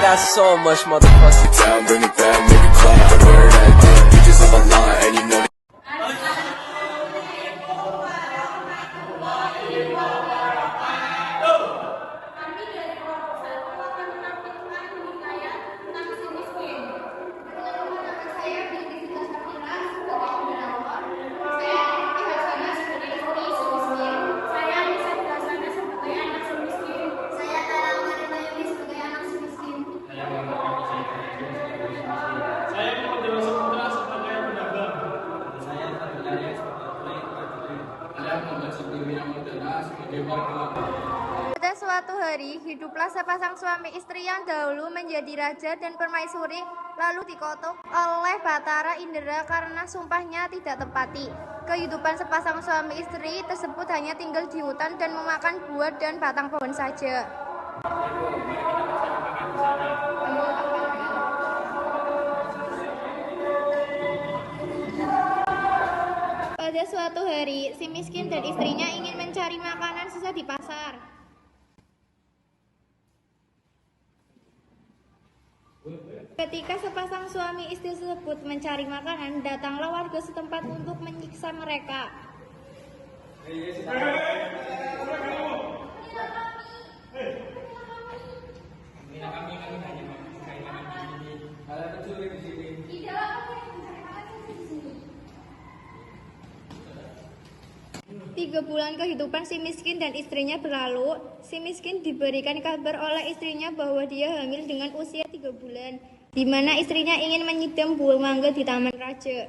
got so much motherfucking Down, bring it back, make it clap. Wear that damn, bitches on my line, and you know Kami dari kelompok 1 akan menampilkan penilaian tentang si miskin. Perkenalkan nama saya Binti Sita Safira sebagai moderator. Saya Rifki Hasanah sebagai istri si miskin. Saya Nisa Dasana sebagai anak si miskin. Saya Tara Marina Yuli sebagai anak si miskin. Saya Muhammad Saputra sebagai pedagang. Saya Fadil Arya sebagai pelayan. Saya Muhammad Sabdi Murdana sebagai warga. Pada suatu hari, hiduplah sepasang suami istri yang dahulu menjadi raja dan permaisuri, lalu dikutuk oleh Batara Indra karena sumpahnya tidak tepati. Kehidupan sepasang suami istri tersebut hanya tinggal di hutan dan memakan buah dan batang pohon saja. Pada suatu hari, si miskin dan istrinya ingin mencari makanan susah di pasar. Ketika sepasang suami istri tersebut mencari makanan, datanglah warga setempat untuk menyiksa mereka. Tiga bulan kehidupan si miskin dan istrinya berlalu. Si miskin diberikan kabar oleh istrinya bahwa dia hamil dengan usia 3 bulan, di mana istrinya ingin menyidam buah mangga di taman raja.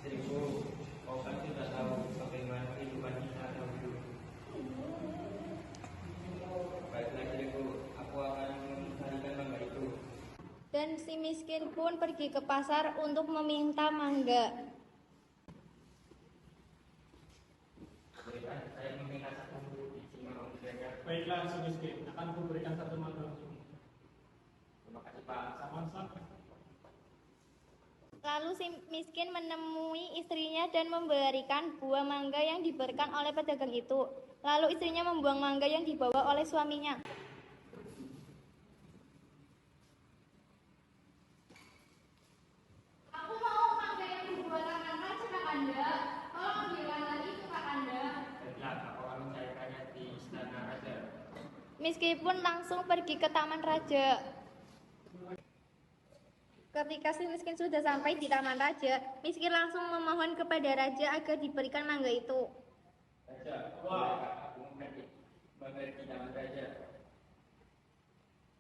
Istriku, kau kan sudah tahu bagaimana kehidupan kita dahulu. Baiklah istriku, aku akan mencarikan mangga itu. Dan si miskin pun pergi ke pasar untuk meminta mangga. Saya meminta satu biji mangga untuk saja. Baiklah, si miskin, akan kuberikan satu mangga untukmu. Terima kasih Pak. Sama-sama. Lalu si miskin menemui istrinya dan memberikan buah mangga yang diberikan oleh pedagang itu. Lalu istrinya membuang mangga yang dibawa oleh suaminya. Aku mau mangga yang dibuat Kakanda, Kakanda. Tolong ambilkan lagi itu Kakanda. Baiklah, aku akan mencarikannya di istana raja. Miskin pun langsung pergi ke taman raja. Ketika si miskin sudah sampai di taman raja, miskin langsung memohon kepada raja agar diberikan mangga itu. Raja, wah, aku memberi mangga di taman raja.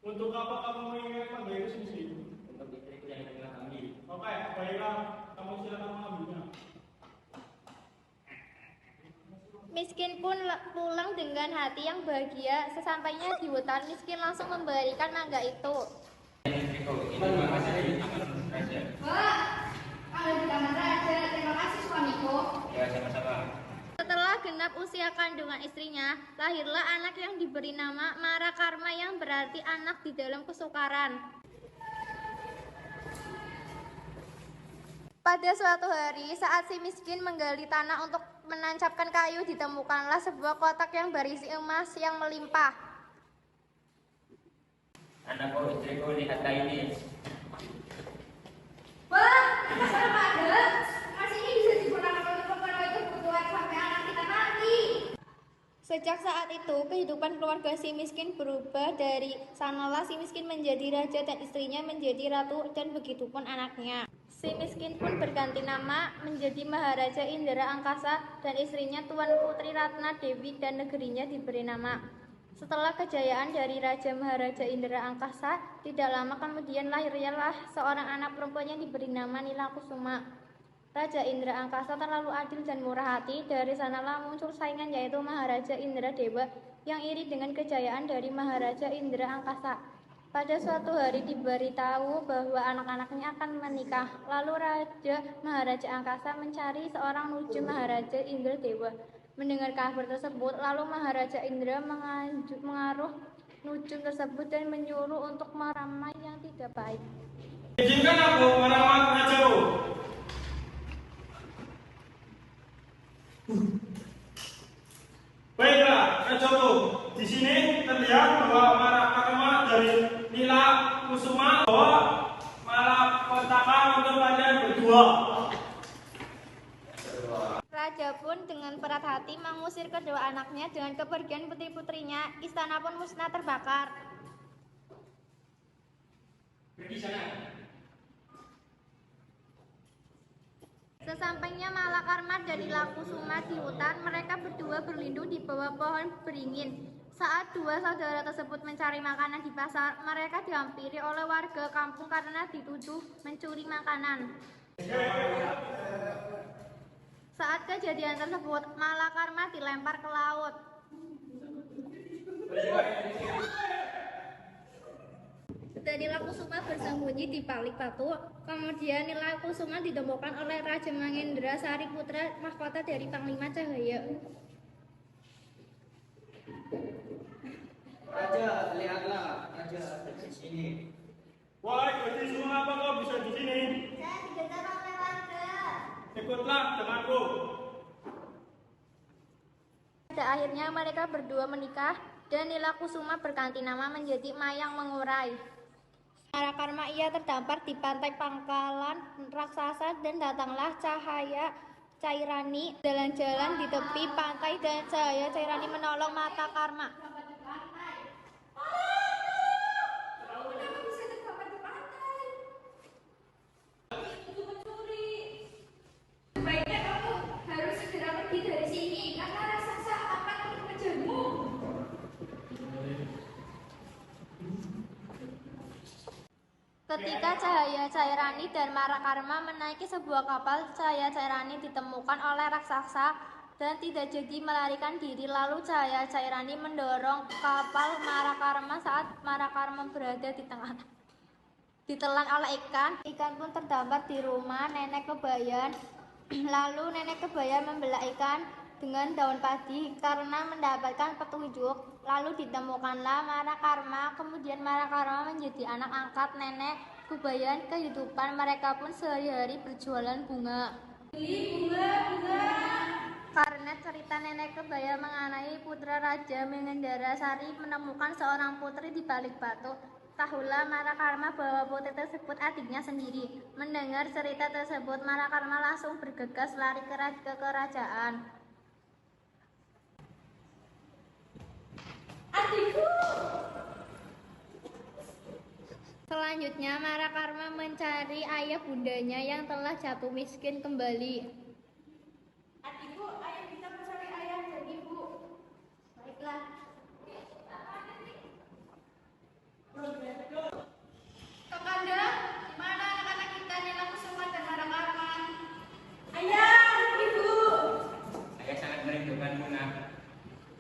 Untuk apa kamu mengingat mangga itu, si miskin? Untuk istriku yang tengah hamil. Oke, baiklah, kamu silakan mengambilnya. Miskin pun pulang dengan hati yang bahagia. Sesampainya di hutan, miskin langsung memberikan mangga itu. Istriku, ini mangga dari taman raja. Wah, mangga di taman raja. Terima kasih suamiku. Ya, sama-sama. Setelah genap usia kandungan istrinya, lahirlah anak yang diberi nama Marakarma yang berarti anak di dalam kesukaran. Pada suatu hari, saat si miskin menggali tanah untuk menancapkan kayu, ditemukanlah sebuah kotak yang berisi emas yang melimpah. Anakku, istriku, lihatlah ini. Wah, serem ada. Emas ini bisa digunakan untuk memenuhi kebutuhan sampai anak kita mati. Sejak saat itu, kehidupan keluarga si miskin berubah. Dari sanalah si miskin menjadi raja dan istrinya menjadi ratu dan begitupun anaknya. Si miskin pun berganti nama menjadi Maharaja Indra Angkasa dan istrinya Tuan Putri Ratna Dewi dan negerinya diberi nama. Setelah kejayaan dari Raja Maharaja Indra Angkasa, tidak lama kemudian lahirlah seorang anak perempuan yang diberi nama Nila Kusuma. Raja Indra Angkasa terlalu adil dan murah hati. Dari sanalah muncul saingan yaitu Maharaja Indra Dewa yang iri dengan kejayaan dari Maharaja Indra Angkasa. Pada suatu hari diberitahu bahwa anak-anaknya akan menikah. Lalu Raja Maharaja Angkasa mencari seorang nuju Maharaja Indra Dewa. Mendengar kabar tersebut, lalu Maharaja Indra mengaruh nujum tersebut dan menyuruh untuk meramai yang tidak baik. Izinkan aku merawat rajamu. Senopati mengusir kedua anaknya. Dengan kepergian putri-putrinya, istana pun musnah terbakar. Pergi sana. Sesampainya Malakarma dan Nilakusuma di hutan, mereka berdua berlindung di bawah pohon beringin. Saat dua saudara tersebut mencari makanan di pasar, mereka dihampiri oleh warga kampung karena dituduh mencuri makanan. Saat kejadian tersebut, Malakarma dilempar ke laut. Dan Nilakusuma bersembunyi di balik batu. Kemudian Nilakusuma ditemukan oleh Raja Mangendra Sari Putra, mahkota dari Panglima Cahaya. Raja, lihatlah, Raja ada di sini. Wahai gadis, mengapa kau bisa di sini? Saya dikejar oleh warga. Ikutlah denganku. Pada akhirnya mereka berdua menikah dan Nilakusuma berganti nama menjadi Mayang Mengurai. Malakarma ia terdampar di pantai pangkalan raksasa dan datanglah Cahaya Cairani jalan-jalan di tepi pantai dan Cahaya Cairani menolong Malakarma. Sebaiknya kamu harus segera pergi dari sini karena raksasa akan mengejarmu. Ketika Cahaya Cairani dan Malakarma menaiki sebuah kapal, Cahaya Cairani ditemukan oleh raksasa dan tidak jadi melarikan diri. Lalu Cahaya Cairani mendorong kapal Malakarma saat Malakarma berada di tengah. Ditelan oleh ikan, ikan pun terdampar di rumah Nenek Kebayan. Lalu Nenek Kebayan membelah ikan dengan daun padi karena mendapatkan petunjuk. Lalu ditemukanlah Malakarma. Kemudian Malakarma menjadi anak angkat Nenek Kebayan. Kehidupan mereka pun sehari-hari berjualan bunga. Karena cerita Nenek Kebayan mengenai putra Raja Mangendra Sari menemukan seorang putri di balik batu. Tahulah Malakarma bahwa putri tersebut adiknya sendiri. Mendengar cerita tersebut, Malakarma langsung bergegas lari ke kerajaan. Adikku! Selanjutnya Malakarma mencari ayah bundanya yang telah jatuh miskin kembali. Adikku, ayah bisa mencari ayah dan ibu. Baiklah. Kakanda, di mana anak-anak kita Nilakusuma dan Malakarma? Ayah, ibu. Saya sangat merindukanmu, nak.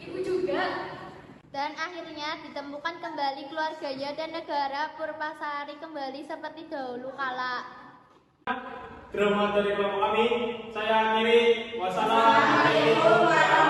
Ibu juga. Dan akhirnya ditemukan kembali keluarganya dan negara Purpasari kembali seperti dahulu kala. Drama dari kelompok kami, saya akhiri. Wassalamualaikum warahmatullahi wabarakatuh.